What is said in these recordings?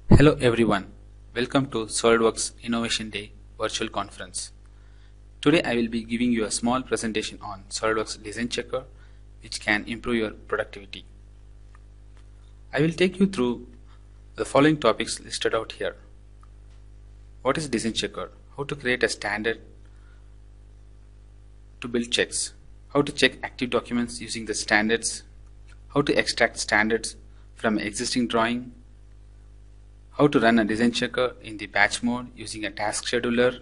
Hello everyone, welcome to SolidWorks Innovation Day virtual conference. Today I will be giving you a small presentation on SolidWorks Design Checker which can improve your productivity. I will take you through the following topics listed out here. What is Design Checker? How to create a standard to build checks. How to check active documents using the standards. How to extract standards from existing drawing. How to run a design checker in the batch mode using a task scheduler.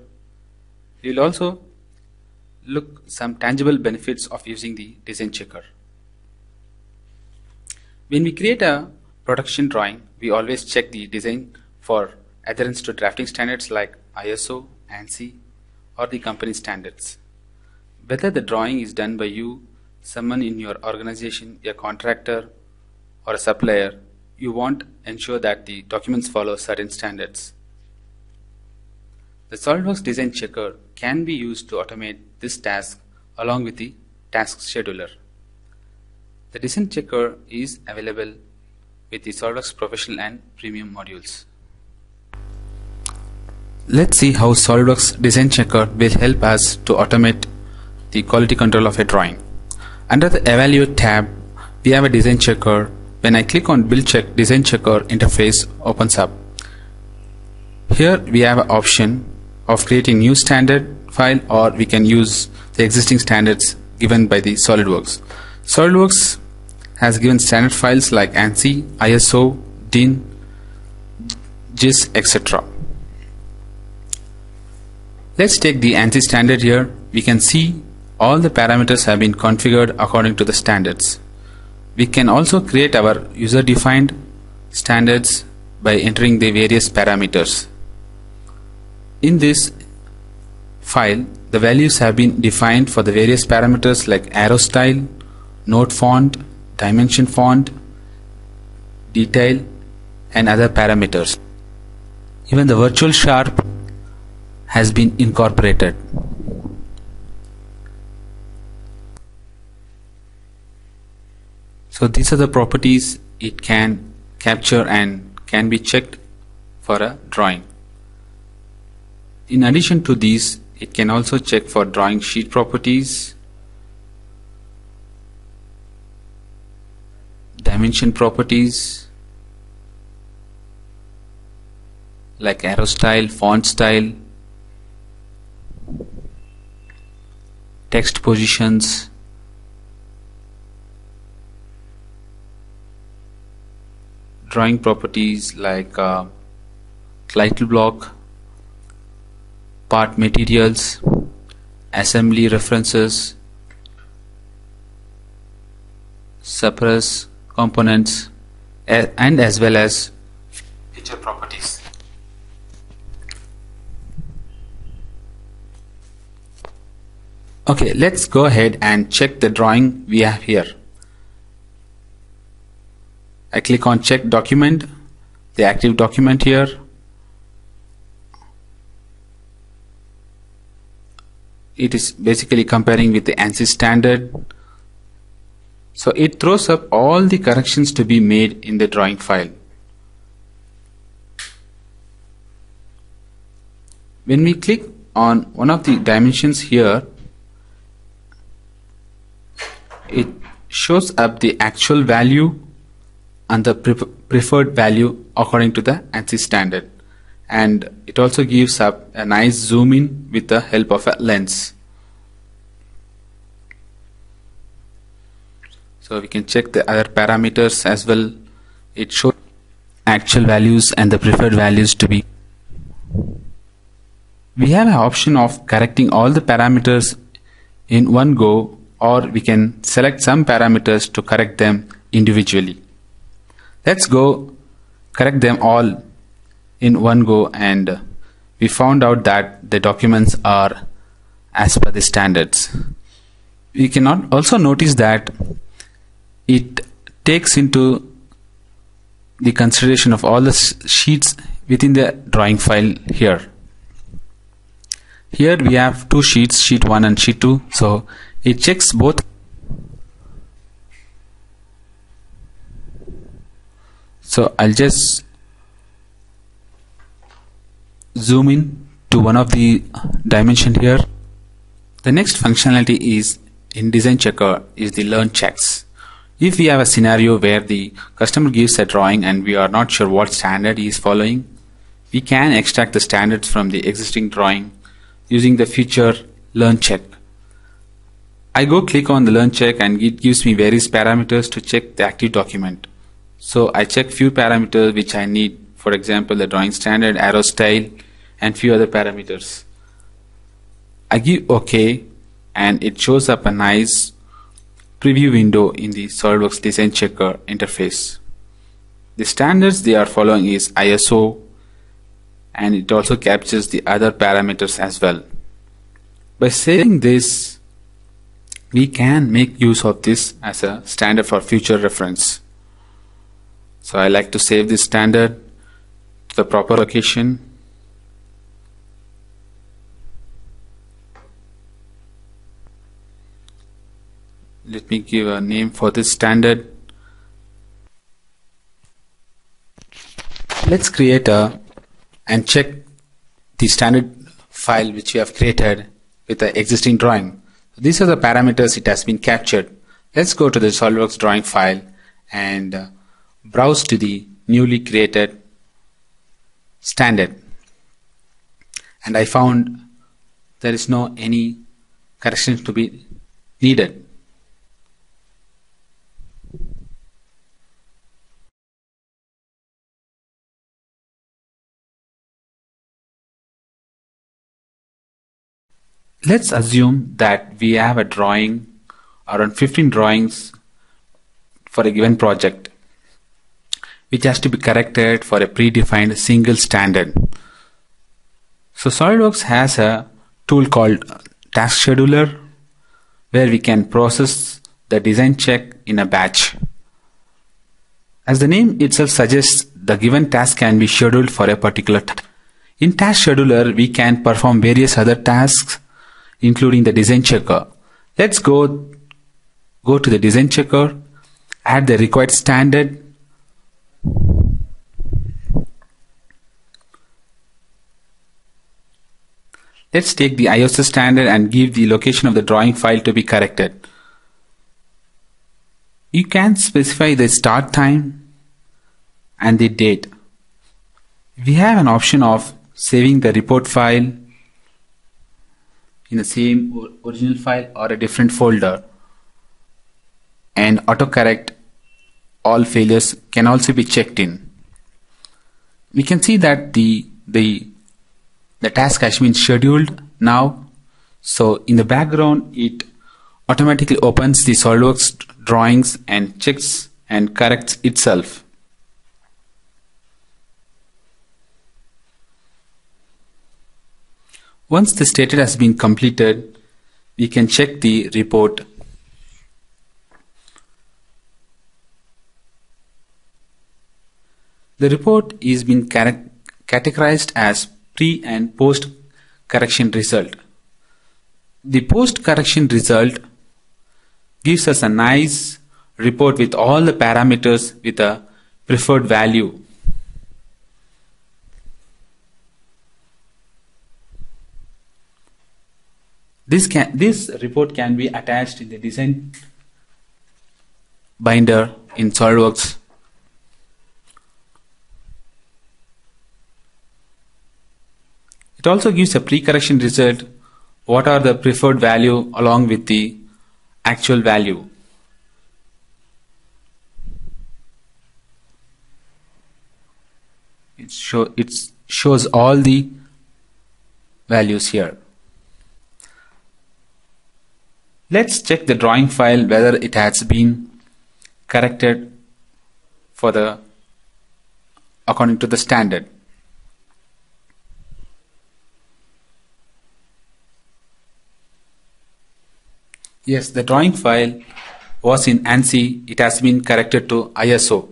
We will also look some tangible benefits of using the design checker. When we create a production drawing, we always check the design for adherence to drafting standards like ISO, ANSI, or the company standards. Whether the drawing is done by you, someone in your organization, a contractor, or a supplier, you want to ensure that the documents follow certain standards. The SolidWorks Design Checker can be used to automate this task along with the task scheduler. The Design Checker is available with the SolidWorks Professional and Premium modules. Let's see how SolidWorks Design Checker will help us to automate the quality control of a drawing. Under the Evaluate tab, we have a Design Checker. When I click on Build Check, Design Checker interface opens up. Here we have an option of creating new standard file, or we can use the existing standards given by the SolidWorks. SolidWorks has given standard files like ANSI, ISO, DIN, GIS, etc. Let's take the ANSI standard here. We can see all the parameters have been configured according to the standards. We can also create our user-defined standards by entering the various parameters. In this file, the values have been defined for the various parameters like arrow style, note font, dimension font, detail, and other parameters. Even the virtual sharp has been incorporated. So these are the properties it can capture and can be checked for a drawing. In addition to these, it can also check for drawing sheet properties, dimension properties like arrow style, font style, text positions, drawing properties like title block, part materials, assembly references, suppress components, and as well as feature properties. Okay, let's go ahead and check the drawing we have here. I click on check document, the active document here. It is basically comparing with the ANSI standard. So it throws up all the corrections to be made in the drawing file. When we click on one of the dimensions here, it shows up the actual value and the preferred value according to the ANSI standard, and it also gives up a nice zoom in with the help of a lens. So we can check the other parameters as well. It shows actual values and the preferred values to be. We have an option of correcting all the parameters in one go, or we can select some parameters to correct them individually. Let's go correct them all in one go, and we found out that the documents are as per the standards. We can also notice that it takes into the consideration of all the sheets within the drawing file here. Here we have two sheets, sheet 1 and sheet 2, so it checks both. So I'll just zoom in to one of the dimension here. The next functionality is in Design Checker is the Learn Checks. If we have a scenario where the customer gives a drawing and we are not sure what standard he is following, we can extract the standards from the existing drawing using the feature Learn Check. I go click on the Learn Check and it gives me various parameters to check the active document. So I check few parameters which I need, for example the drawing standard, arrow style and few other parameters. I give OK and it shows up a nice preview window in the SolidWorks Design Checker interface. The standards they are following is ISO and it also captures the other parameters as well. By saving this, we can make use of this as a standard for future reference. So I like to save this standard to the proper location. Let me give a name for this standard. Let's create and check the standard file which we have created with the existing drawing. These are the parameters it has been captured. Let's go to the SolidWorks drawing file and browse to the newly created standard. And I found there is no any corrections to be needed. Let's assume that we have a drawing, around 15 drawings for a given project, which has to be corrected for a predefined single standard. So SolidWorks has a tool called Task Scheduler where we can process the design check in a batch. As the name itself suggests, the given task can be scheduled for a particular task. In Task Scheduler, we can perform various other tasks including the Design Checker. Let's go to the Design Checker, add the required standard. Let's take the ISO standard and give the location of the drawing file to be corrected. You can specify the start time and the date. We have an option of saving the report file in the same original file or a different folder, and autocorrect all failures can also be checked in. We can see that the task has been scheduled now. So in the background it automatically opens the SolidWorks drawings and checks and corrects itself. Once the status has been completed, we can check the report. The report is being categorized as pre and post correction result. The post correction result gives us a nice report with all the parameters with a preferred value. This report can be attached in the design binder in SolidWorks. It also gives a pre-correction result, what are the preferred value along with the actual value. It shows all the values here. Let's check the drawing file whether it has been corrected according to the standard. Yes, the drawing file was in ANSI. It has been corrected to ISO.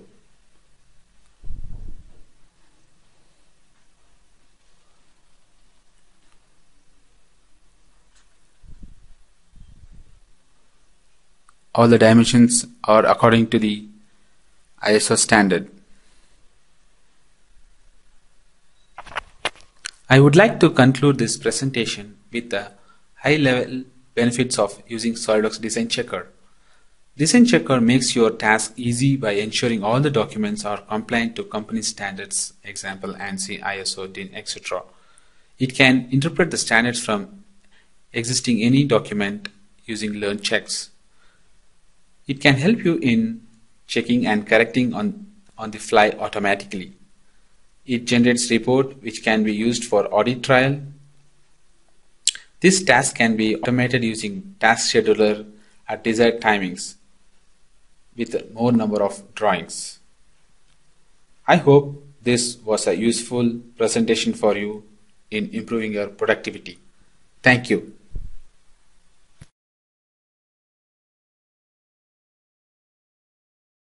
All the dimensions are according to the ISO standard. I would like to conclude this presentation with the high-level benefits of using SolidWorks Design Checker. Design Checker makes your task easy by ensuring all the documents are compliant to company standards, example ANSI, ISO, DIN, etc. It can interpret the standards from existing any document using learn checks. It can help you in checking and correcting on the fly automatically. It generates report which can be used for audit trial. This task can be automated using task scheduler at desired timings with more number of drawings. I hope this was a useful presentation for you in improving your productivity. Thank you.